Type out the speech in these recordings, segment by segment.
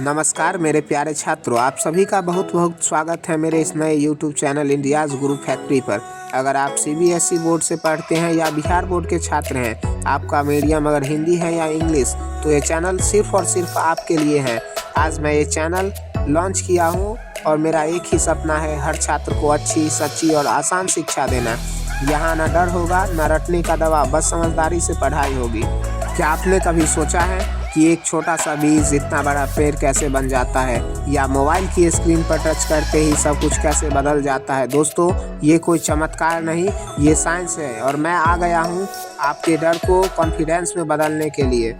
नमस्कार मेरे प्यारे छात्रों, आप सभी का बहुत बहुत स्वागत है मेरे इस नए YouTube चैनल इंडियाज़ गुरु फैक्ट्री पर। अगर आप CBSE बोर्ड से पढ़ते हैं या बिहार बोर्ड के छात्र हैं, आपका मीडियम अगर हिंदी है या इंग्लिश, तो ये चैनल सिर्फ और सिर्फ आपके लिए है। आज मैं ये चैनल लॉन्च किया हूँ और मेरा एक ही सपना है, हर छात्र को अच्छी, सच्ची और आसान शिक्षा देना। यहाँ न डर होगा, न रटने का दबाव, बस समझदारी से पढ़ाई होगी। क्या आपने कभी सोचा है कि एक छोटा सा बीज इतना बड़ा पेड़ कैसे बन जाता है, या मोबाइल की स्क्रीन पर टच करते ही सब कुछ कैसे बदल जाता है? दोस्तों, ये कोई चमत्कार नहीं, ये साइंस है और मैं आ गया हूँ आपके डर को कॉन्फिडेंस में बदलने के लिए।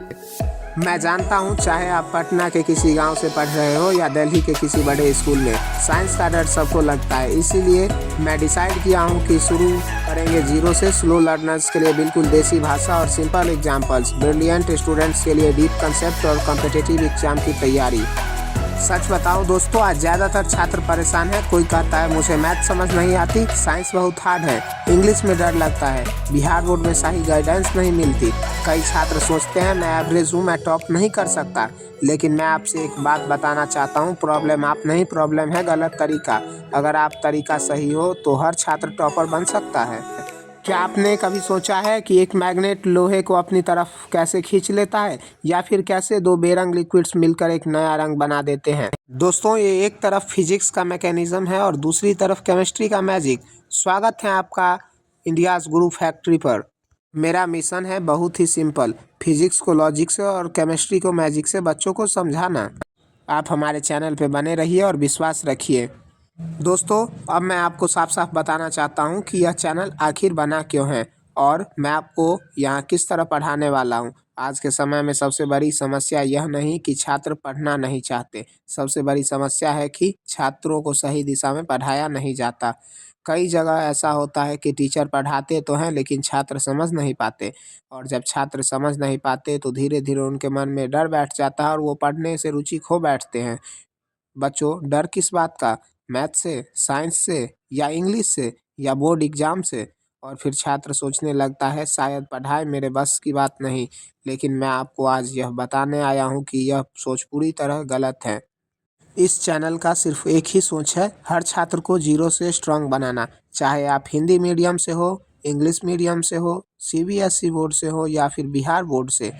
मैं जानता हूँ, चाहे आप पटना के किसी गांव से पढ़ रहे हो या दिल्ली के किसी बड़े स्कूल में, साइंस का डर सबको लगता है। इसीलिए मैं डिसाइड किया हूँ कि शुरू करेंगे जीरो से। स्लो लर्नर्स के लिए बिल्कुल देसी भाषा और सिंपल एग्जाम्पल्स, ब्रिलियंट स्टूडेंट्स के लिए डीप कंसेप्ट और कॉम्पिटिटिव एग्जाम की तैयारी। सच बताऊं दोस्तों, आज ज़्यादातर छात्र परेशान है। कोई कहता है मुझे मैथ समझ नहीं आती, साइंस बहुत हार्ड है, इंग्लिश में डर लगता है, बिहार बोर्ड में सही गाइडेंस नहीं मिलती। कई छात्र सोचते हैं मैं एवरेज हूँ, मैं टॉप नहीं कर सकता। लेकिन मैं आपसे एक बात बताना चाहता हूँ, प्रॉब्लम आप नहीं, प्रॉब्लम है गलत तरीका। अगर आप तरीका सही हो तो हर छात्र टॉपर बन सकता है। क्या आपने कभी सोचा है कि एक मैग्नेट लोहे को अपनी तरफ कैसे खींच लेता है, या फिर कैसे दो बेरंग लिक्विड्स मिलकर एक नया रंग बना देते हैं? दोस्तों, ये एक तरफ फिजिक्स का मैकेनिज्म है और दूसरी तरफ केमिस्ट्री का मैजिक। स्वागत है आपका इंडियाज़ गुरु फैक्ट्री पर। मेरा मिशन है बहुत ही सिंपल, फिजिक्स को लॉजिक से और केमिस्ट्री को मैजिक से बच्चों को समझाना। आप हमारे चैनल पर बने रहिए और विश्वास रखिए। दोस्तों, अब मैं आपको साफ साफ बताना चाहता हूं कि यह चैनल आखिर बना क्यों है और मैं आपको यहाँ किस तरह पढ़ाने वाला हूं। आज के समय में सबसे बड़ी समस्या यह नहीं कि छात्र पढ़ना नहीं चाहते, सबसे बड़ी समस्या है कि छात्रों को सही दिशा में पढ़ाया नहीं जाता। कई जगह ऐसा होता है कि टीचर पढ़ाते तो हैं लेकिन छात्र समझ नहीं पाते, और जब छात्र समझ नहीं पाते तो धीरे धीरे उनके मन में डर बैठ जाता है और वो पढ़ने से रुचि खो बैठते हैं। बच्चों, डर किस बात का? मैथ से, साइंस से, या इंग्लिश से, या बोर्ड एग्जाम से? और फिर छात्र सोचने लगता है शायद पढ़ाई मेरे बस की बात नहीं। लेकिन मैं आपको आज यह बताने आया हूँ कि यह सोच पूरी तरह गलत है। इस चैनल का सिर्फ एक ही सोच है, हर छात्र को जीरो से स्ट्रांग बनाना। चाहे आप हिंदी मीडियम से हो, इंग्लिश मीडियम से हो, CBSE बोर्ड से हो या फिर बिहार बोर्ड से।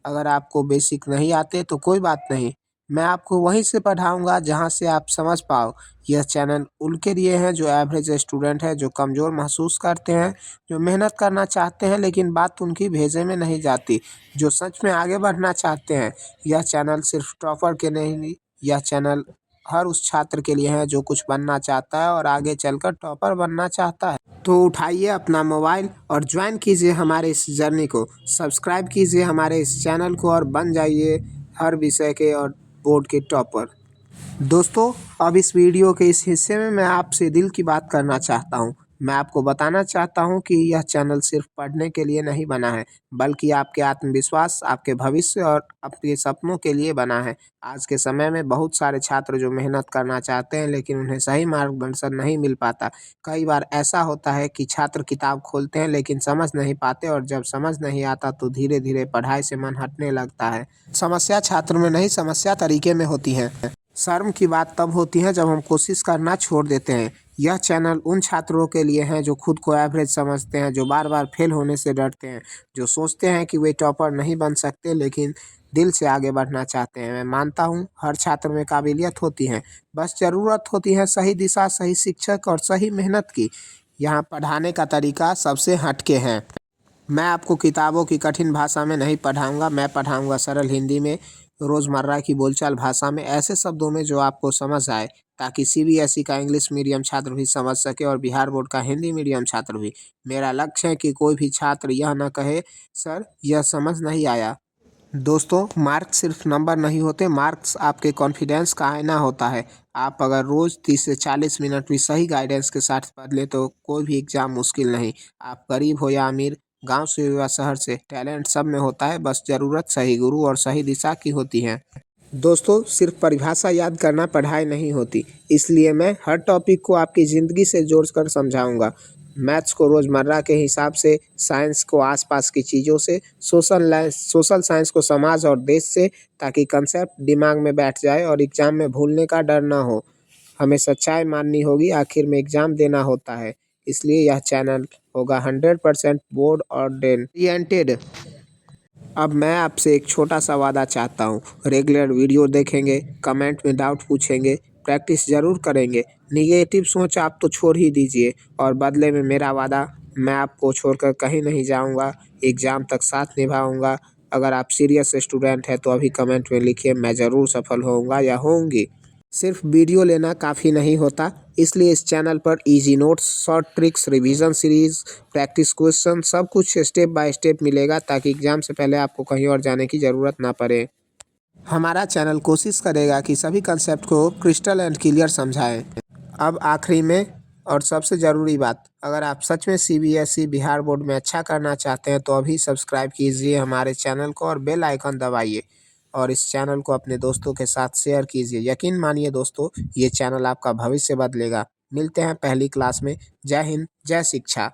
अगर आपको बेसिक नहीं आते तो कोई बात नहीं, मैं आपको वहीं से पढ़ाऊँगा जहाँ से आप समझ पाओ। यह चैनल उनके लिए है जो एवरेज स्टूडेंट है, जो कमज़ोर महसूस करते हैं, जो मेहनत करना चाहते हैं लेकिन बात उनकी भेजे में नहीं जाती, जो सच में आगे बढ़ना चाहते हैं। यह चैनल सिर्फ टॉपर के नहीं, यह चैनल हर उस छात्र के लिए है जो कुछ बनना चाहता है और आगे चलकर टॉपर बनना चाहता है। तो उठाइए अपना मोबाइल और ज्वाइन कीजिए हमारे इस जर्नी को, सब्सक्राइब कीजिए हमारे इस चैनल को और बन जाइए हर विषय के और बोर्ड के टॉपर। दोस्तों, अब इस वीडियो के इस हिस्से में मैं आपसे दिल की बात करना चाहता हूं। मैं आपको बताना चाहता हूं कि यह चैनल सिर्फ पढ़ने के लिए नहीं बना है, बल्कि आपके आत्मविश्वास, आपके भविष्य और आपके सपनों के लिए बना है। आज के समय में बहुत सारे छात्र जो मेहनत करना चाहते हैं लेकिन उन्हें सही मार्गदर्शन नहीं मिल पाता। कई बार ऐसा होता है कि छात्र किताब खोलते हैं लेकिन समझ नहीं पाते, और जब समझ नहीं आता तो धीरे धीरे पढ़ाई से मन हटने लगता है। समस्या छात्र में नहीं, समस्या तरीके में होती है। शर्म की बात तब होती है जब हम कोशिश करना छोड़ देते हैं। यह चैनल उन छात्रों के लिए है जो खुद को एवरेज समझते हैं, जो बार बार फेल होने से डरते हैं, जो सोचते हैं कि वे टॉपर नहीं बन सकते लेकिन दिल से आगे बढ़ना चाहते हैं। मैं मानता हूँ हर छात्र में काबिलियत होती है, बस ज़रूरत होती है सही दिशा, सही शिक्षक और सही मेहनत की। यहाँ पढ़ाने का तरीका सबसे हटके है। मैं आपको किताबों की कठिन भाषा में नहीं पढ़ाऊंगा, मैं पढ़ाऊंगा सरल हिंदी में, रोज़मर्रा की बोलचाल भाषा में, ऐसे शब्दों में जो आपको समझ आए, ताकि CBSE का इंग्लिश मीडियम छात्र भी समझ सके और बिहार बोर्ड का हिंदी मीडियम छात्र भी। मेरा लक्ष्य है कि कोई भी छात्र यह न कहे सर यह समझ नहीं आया। दोस्तों, मार्क्स सिर्फ नंबर नहीं होते, मार्क्स आपके कॉन्फिडेंस का आईना होता है। आप अगर रोज़ 30 से 40 मिनट भी सही गाइडेंस के साथ पढ़ ले तो कोई भी एग्ज़ाम मुश्किल नहीं। आप गरीब हो या अमीर, गांव से या शहर से, टैलेंट सब में होता है, बस ज़रूरत सही गुरु और सही दिशा की होती है। दोस्तों, सिर्फ परिभाषा याद करना पढ़ाई नहीं होती, इसलिए मैं हर टॉपिक को आपकी ज़िंदगी से जोड़कर समझाऊंगा। मैथ्स को रोज़मर्रा के हिसाब से, साइंस को आसपास की चीज़ों से, सोशल साइंस को समाज और देश से, ताकि कंसेप्ट दिमाग में बैठ जाए और एग्ज़ाम में भूलने का डर ना हो। हमें सच्चाई माननी होगी, आखिर में एग्ज़ाम देना होता है। इसलिए यह चैनल होगा 100% बोर्ड ओरिएंटेड। अब मैं आपसे एक छोटा सा वादा चाहता हूँ। रेगुलर वीडियो देखेंगे, कमेंट में डाउट पूछेंगे, प्रैक्टिस ज़रूर करेंगे। निगेटिव सोच आप तो छोड़ ही दीजिए, और बदले में मेरा वादा, मैं आपको छोड़कर कहीं नहीं जाऊँगा। एग्ज़ाम तक साथ निभाऊँगा। अगर आप सीरियस स्टूडेंट हैं तो अभी कमेंट में लिखिए, मैं ज़रूर सफल होऊँगा या होऊँगी। सिर्फ वीडियो लेना काफ़ी नहीं होता, इसलिए इस चैनल पर easy notes, short tricks, revision series, practice question सब कुछ स्टेप बाय स्टेप मिलेगा, ताकि एग्जाम से पहले आपको कहीं और जाने की ज़रूरत ना पड़े। हमारा चैनल कोशिश करेगा कि सभी कंसेप्ट को क्रिस्टल एंड क्लियर समझाएं। अब आखिरी में और सबसे ज़रूरी बात, अगर आप सच में CBSE बिहार बोर्ड में अच्छा करना चाहते हैं तो अभी सब्सक्राइब कीजिए हमारे चैनल को और बेल आइकन दबाइए, और इस चैनल को अपने दोस्तों के साथ शेयर कीजिए। यकीन मानिए दोस्तों, ये चैनल आपका भविष्य बदलेगा। मिलते हैं पहली क्लास में। जय हिंद, जय शिक्षा।